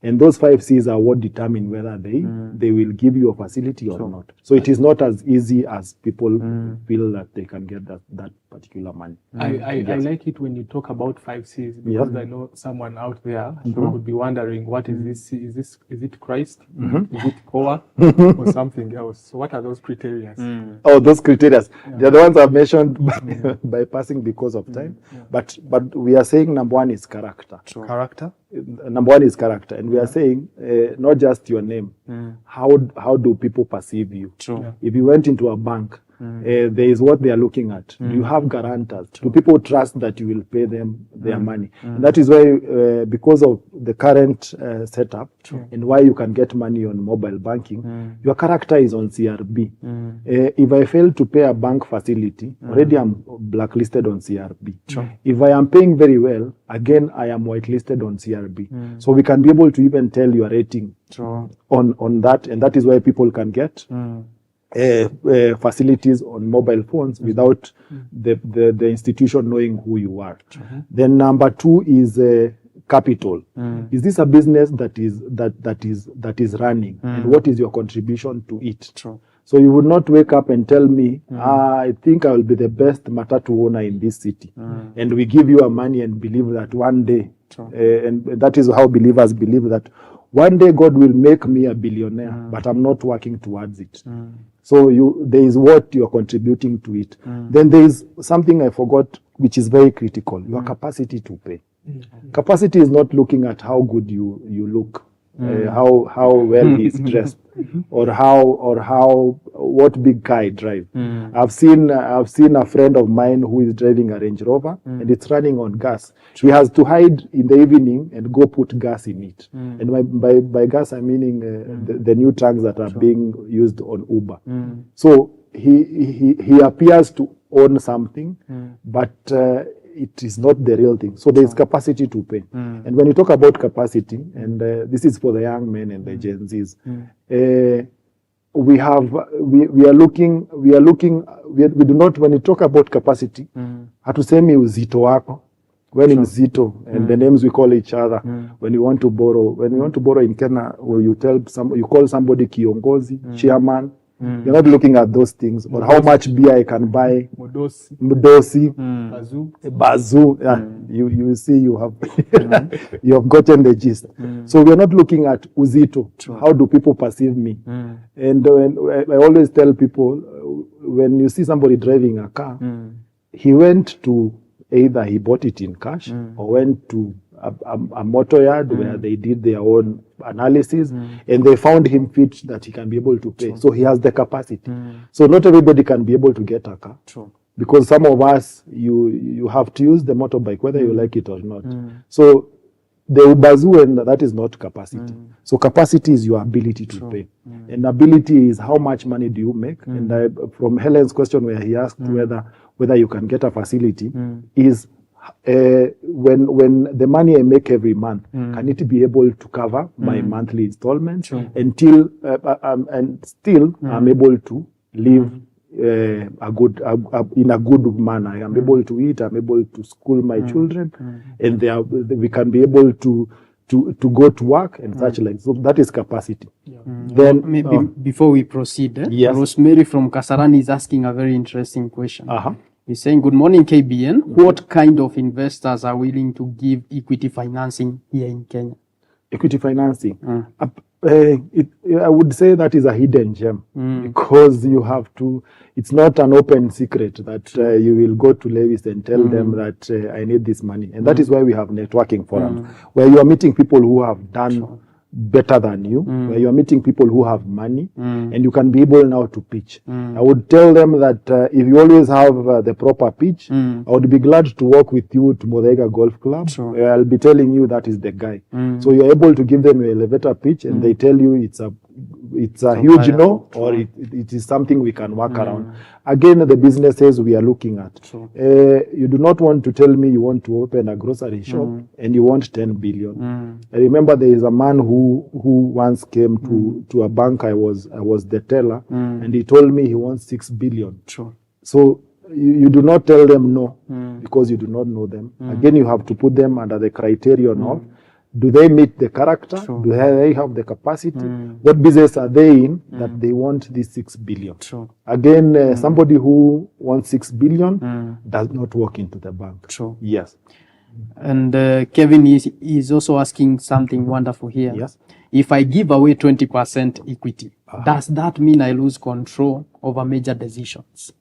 and those 5 C's are what determine whether they will give you a facility or not. So it is not as easy as people feel that they can get that particular money. I like it when you talk about 5 C's, because I know someone out there would be wondering, what is this C? Is it Christ? Is it Koa? Or something else? So what are those criteria? Oh, those criteria. They are the ones I've mentioned by passing because of time. But we are saying number 1 is character. Character? Number 1 is character. And we are saying not just your name. How do people perceive you? If you went into a bank, there is what they are looking at. Do you have guarantors? Do people trust that you will pay them their money? And that is why, because of the current setup and why you can get money on mobile banking, your character is on CRB. If I fail to pay a bank facility, already I'm blacklisted on CRB. If I am paying very well, again, I am whitelisted on CRB. So we can be able to even tell your rating on that, and that is why people can get facilities on mobile phones without the institution knowing who you are. Then number 2 is capital. Is this a business that is running, and what is your contribution to it? So you would not wake up and tell me, I think I will be the best matatu owner in this city, and we give you a money and believe that one day, and that is how believers believe that one day God will make me a billionaire, but I'm not working towards it. So there is what you are contributing to it. Then there is something I forgot, which is very critical: your capacity to pay. Capacity is not looking at how good you look, how well he's dressed, or what big car I drive. I've seen a friend of mine who is driving a Range Rover and it's running on gas. He has to hide in the evening and go put gas in it. And by gas I'm meaning the new trucks that are being used on Uber. So he appears to own something, but it is not the real thing. So there is capacity to pay. And when you talk about capacity, and this is for the young men and the Gen Zs, we do not, when you talk about capacity, hatusemi uzito wako. When in Zito and the names we call each other, when you want to borrow in Kenya, or you call somebody kiongozi, chairman, you're not looking at those things, but how much beer I can buy, Mudosi, Bazoo. Yeah, you see, you have you have gotten the gist. So we're not looking at uzito. How do people perceive me? And I always tell people, when you see somebody driving a car, he went to, either he bought it in cash or went to a motor yard where they did their own analysis and they found him fit that he can be able to pay. So he has the capacity. So not everybody can be able to get a car. Because some of us, you have to use the motorbike, whether you like it or not. So the Ubazoo, and that is not capacity. So capacity is your ability to pay. And ability is how much money do you make. And from Helen's question where he asked whether you can get a facility, is when the money I make every month, can it be able to cover my monthly installments until and still I'm able to live in a good manner. I'm able to eat, I'm able to school my children, and we can be able to go to work and such like. So that is capacity. Then maybe before we proceed, yes. Rosemary from Kasarani is asking a very interesting question. He's saying, good morning, KBN. What kind of investors are willing to give equity financing here in Kenya? Equity financing. I would say that is a hidden gem because you have to, it's not an open secret that you will go to Lewis and tell them that I need this money. And that is why we have networking forums, where you are meeting people who have done better than you, where you are meeting people who have money, and you can be able now to pitch. I would tell them that if you always have the proper pitch, I would be glad to work with you to Ndege Golf Club. I'll be telling you that is the guy. So you're able to give them your elevator pitch, and they tell you it's a huge no, or it is something we can work around. Again, the businesses we are looking at. You do not want to tell me you want to open a grocery shop and you want 10 billion. I remember there is a man who once came to a bank. I was the teller, and he told me he wants 6 billion. So you do not tell them no because you do not know them. Again, you have to put them under the criterion of, do they meet the character? Do they have the capacity? What business are they in that they want this 6 billion? Again, somebody who wants 6 billion does not walk into the bank. Yes. And Kevin is also asking something wonderful here. Yes. If I give away 20% equity, does that mean I lose control over major decisions?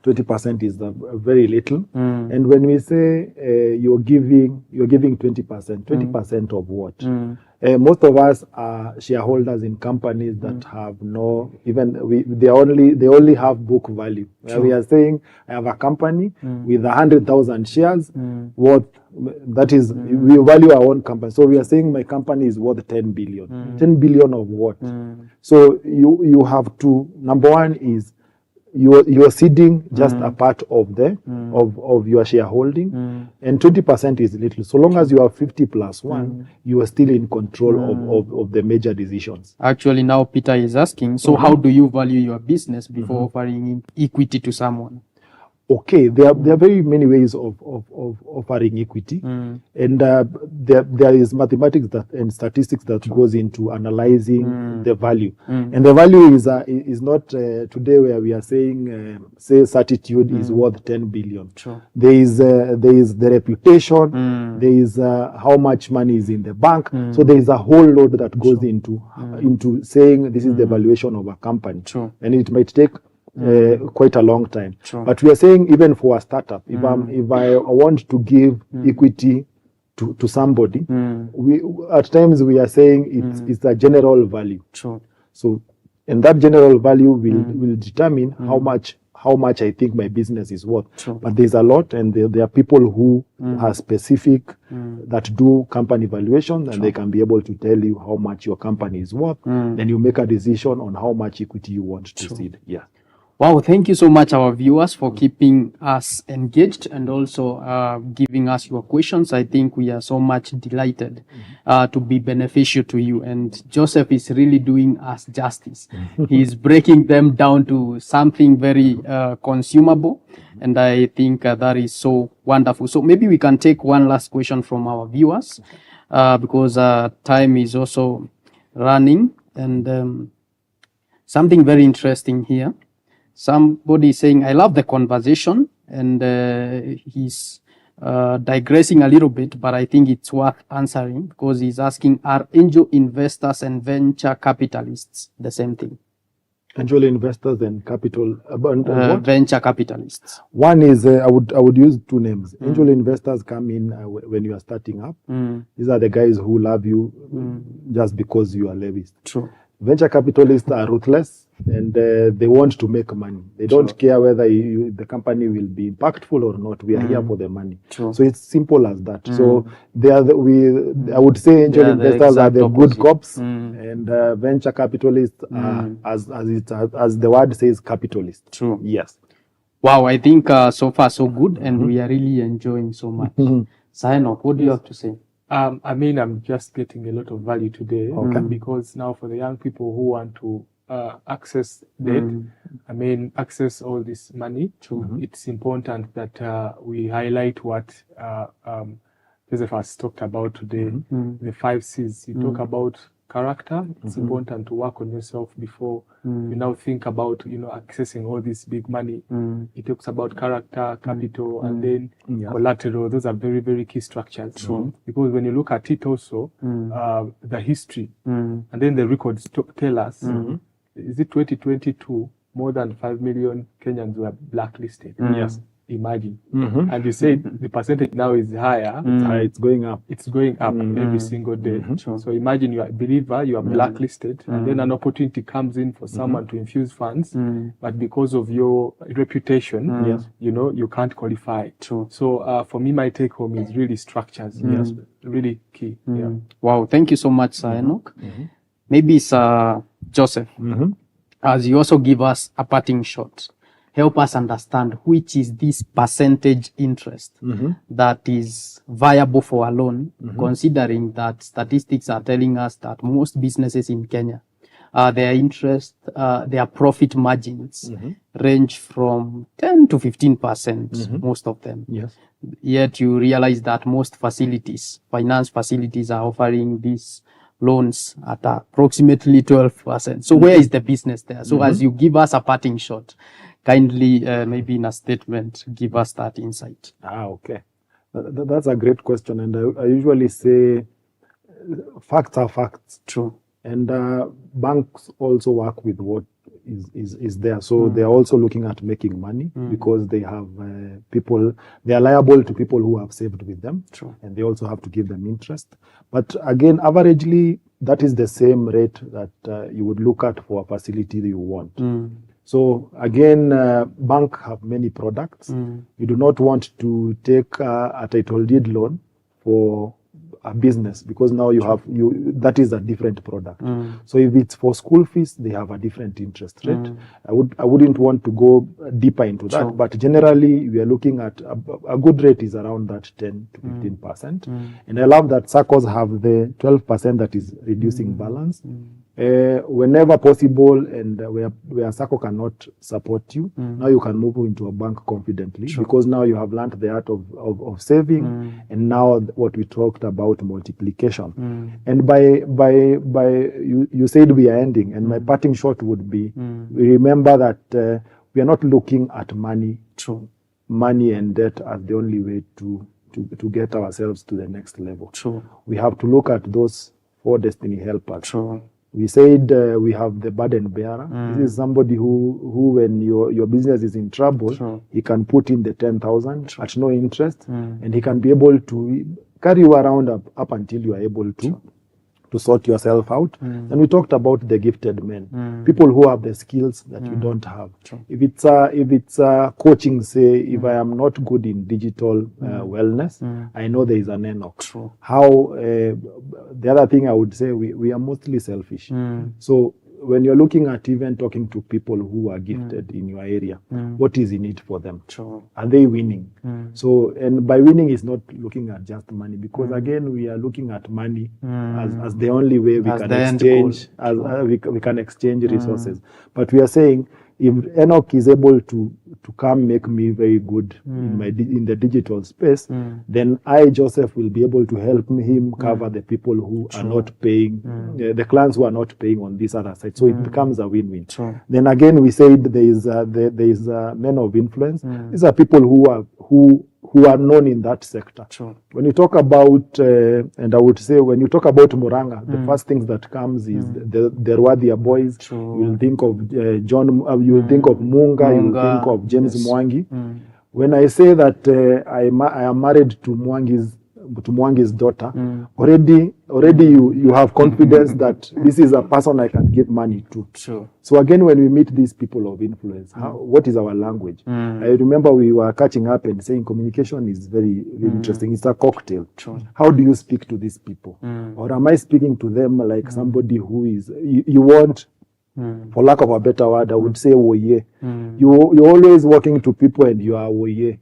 20% is very little. And when we say you're giving 20% of what? Most of us are shareholders in companies that have no, they only have book value. We are saying I have a company with 100,000 shares worth, that is, we value our own company. So we are saying my company is worth 10 billion. 10 billion of what? So you have to, number one is, you're ceding just a part of the of your shareholding, and 20% is little. So long as you have 50 plus 1, you are still in control of the major decisions. Actually, now Peter is asking, so how do you value your business before offering equity to someone? Okay, there are very many ways of offering equity, and there is mathematics and statistics that goes into analyzing the value, and the value is not today where we are saying say certitude is worth 10 billion. There is the reputation, there is how much money is in the bank. So there is a whole load that goes into saying this is the valuation of a company, and it might take quite a long time. But we are saying even for a startup, if I want to give equity to somebody, at times we are saying it's a general value. So, and that general value will determine how much I think my business is worth. But there's a lot, and there are people who are specific that do company valuation, and they can be able to tell you how much your company is worth. Then you make a decision on how much equity you want to seed. Yeah. Wow, thank you so much, our viewers, for keeping us engaged and also giving us your questions. I think we are so much delighted to be beneficial to you. And Joseph is really doing us justice. He's breaking them down to something very consumable. And I think that is so wonderful. So maybe we can take one last question from our viewers because time is also running. And something very interesting here. Somebody is saying, I love the conversation, and he's digressing a little bit, but I think it's worth answering because he's asking, are angel investors and venture capitalists the same thing? Angel investors and capital venture capitalists. One is I would use two names. Angel investors come in when you are starting up. These are the guys who love you just because you are Lewis. True. Venture capitalists are ruthless and they want to make money. They don't care whether the company will be impactful or not. We are here for the money. True. So it's simple as that. So they are I would say angel investors are the good cops, and venture capitalists are, as the word says, capitalists. True. Yes. Wow, I think so far so good, and we are really enjoying so much. Enock, what do you have to say? I mean, I'm just getting a lot of value today because now for the young people who want to access debt, I mean, access all this money, it's important that we highlight what Joseph has talked about today, the 5 C's. You talk about character. It's important to work on yourself before you now think about, accessing all this big money. It talks about character, capital, and then collateral. Those are very, very key structures. Because when you look at it also, the history, and then the records tell us, is it 2022, more than 5 million Kenyans were blacklisted? Yes. Imagine. And you said the percentage now is higher. It's going up. It's going up every single day. So imagine you are a believer, you are blacklisted, and then an opportunity comes in for someone to infuse funds, but because of your reputation, you can't qualify. So for me, my take home is really structures. Yes, really key. Wow, thank you so much, Sir Enock. Maybe Sir Joseph, as you also give us a parting shot, help us understand which is this percentage interest that is viable for a loan, considering that statistics are telling us that most businesses in Kenya, their interest, their profit margins range from 10 to 15%, most of them. Yes. Yet you realize that most finance facilities are offering these loans at approximately 12%. So where is the business there? So as you give us a parting shot, kindly, maybe in a statement, give us that insight. Okay. That's a great question. And I usually say facts are facts. True. And banks also work with what is there. So they are also looking at making money because they have people, they are liable to people who have saved with them. True. And they also have to give them interest. But again, averagely, that is the same rate that you would look at for a facility that you want. So again, bank have many products. You do not want to take a title deed loan for a business because now that is a different product. So if it's for school fees, they have a different interest rate. I wouldn't want to go deeper into that, but generally we are looking at a good rate is around that 10 to 15%. And I love that SACCOs have the 12% that is reducing balance. Whenever possible, and where SACCO cannot support you, now you can move into a bank confidently because now you have learned the art of saving, and now what we talked about multiplication. And by you said we are ending, and my parting shot would be: we remember that we are not looking at money and debt as the only way to get ourselves to the next level. We have to look at those 4 destiny helpers. We said we have the burden bearer. This is somebody who when your business is in trouble, he can put in the 10,000 at no interest, and he can be able to carry you around up until you are able to sort yourself out. And we talked about the gifted men, people who have the skills that you don't have. If it's a coaching, say, if I am not good in digital wellness, I know there is an Enock. How the other thing I would say, we are mostly selfish. So when you're looking at even talking to people who are gifted in your area, what is in it for them? True. Are they winning? So, and by winning is not looking at just money, because again, we are looking at money as the only way we As can the end exchange, we can exchange resources. But we are saying, if Enock is able to come make me very good in the digital space, then I, Joseph, will be able to help him cover the people who are not paying, the clients who are not paying on this other side. So it becomes a win-win. Then again, we said there is men of influence. These are people who are known in that sector. When you talk about, and I would say, when you talk about Muranga, the first things that comes is the Rwadia boys. You'll think of John, you'll think of Munga, you'll think of James Mwangi. When I say that I am married to Mwangi's daughter, already you have confidence that this is a person I can give money to. So again, when we meet these people of influence, what is our language? I remember we were catching up and saying communication is very interesting. It's a cocktail. How do you speak to these people? Or am I speaking to them like somebody who is, you want, for lack of a better word, I would say woye. You're always working to people and you are woye.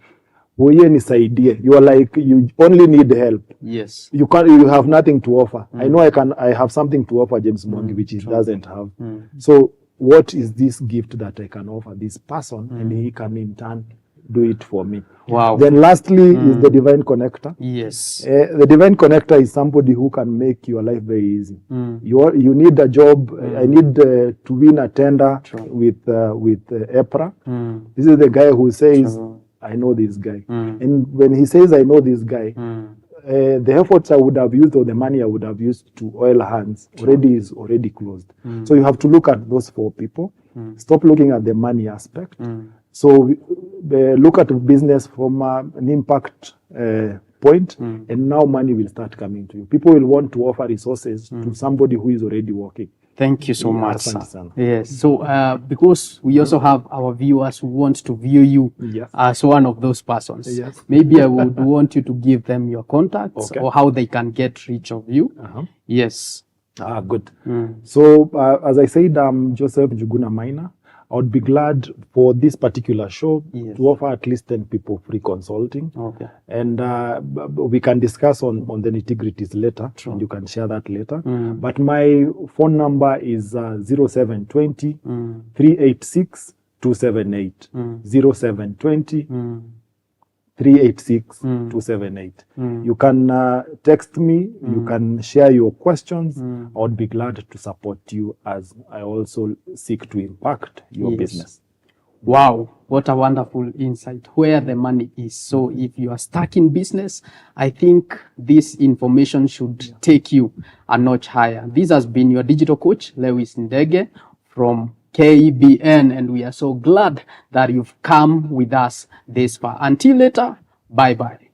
Woye nisaidie. You are like, you only need help. Yes. You have nothing to offer. I know I have something to offer James Mwangi, which he doesn't have. So what is this gift that I can offer this person, and he can in turn do it for me? Wow. Then lastly is the divine connector. Yes. The divine connector is somebody who can make your life very easy. You need a job. I need to win a tender with EPRA. This is the guy who says, I know this guy. And when he says, I know this guy, the efforts I would have used or the money I would have used to oil hands is already closed. So you have to look at those 4 people. Stop looking at the money aspect. So look at business from an impact point, and now money will start coming to you. People will want to offer resources to somebody who is already working. Thank you so much, sir. Yes. So because we also have our viewers who want to view you as one of those persons, maybe I would want you to give them your contacts or how they can get reach of you. Yes. Good. So as I said, I'm Joseph Njuguna Maina. I would be glad for this particular show to offer at least 10 people free consulting. And we can discuss on the nitty-gritties later, and you can share that later. But my phone number is 0720 386 278. 0720 386 278. You can text me, you can share your questions. I would be glad to support you as I also seek to impact your business. Wow, what a wonderful insight, where the money is. So if you are stuck in business, I think this information should take you a notch higher. This has been your digital coach, Lewis Ndege from KBN, and we are so glad that you've come with us this far. Until later, bye-bye.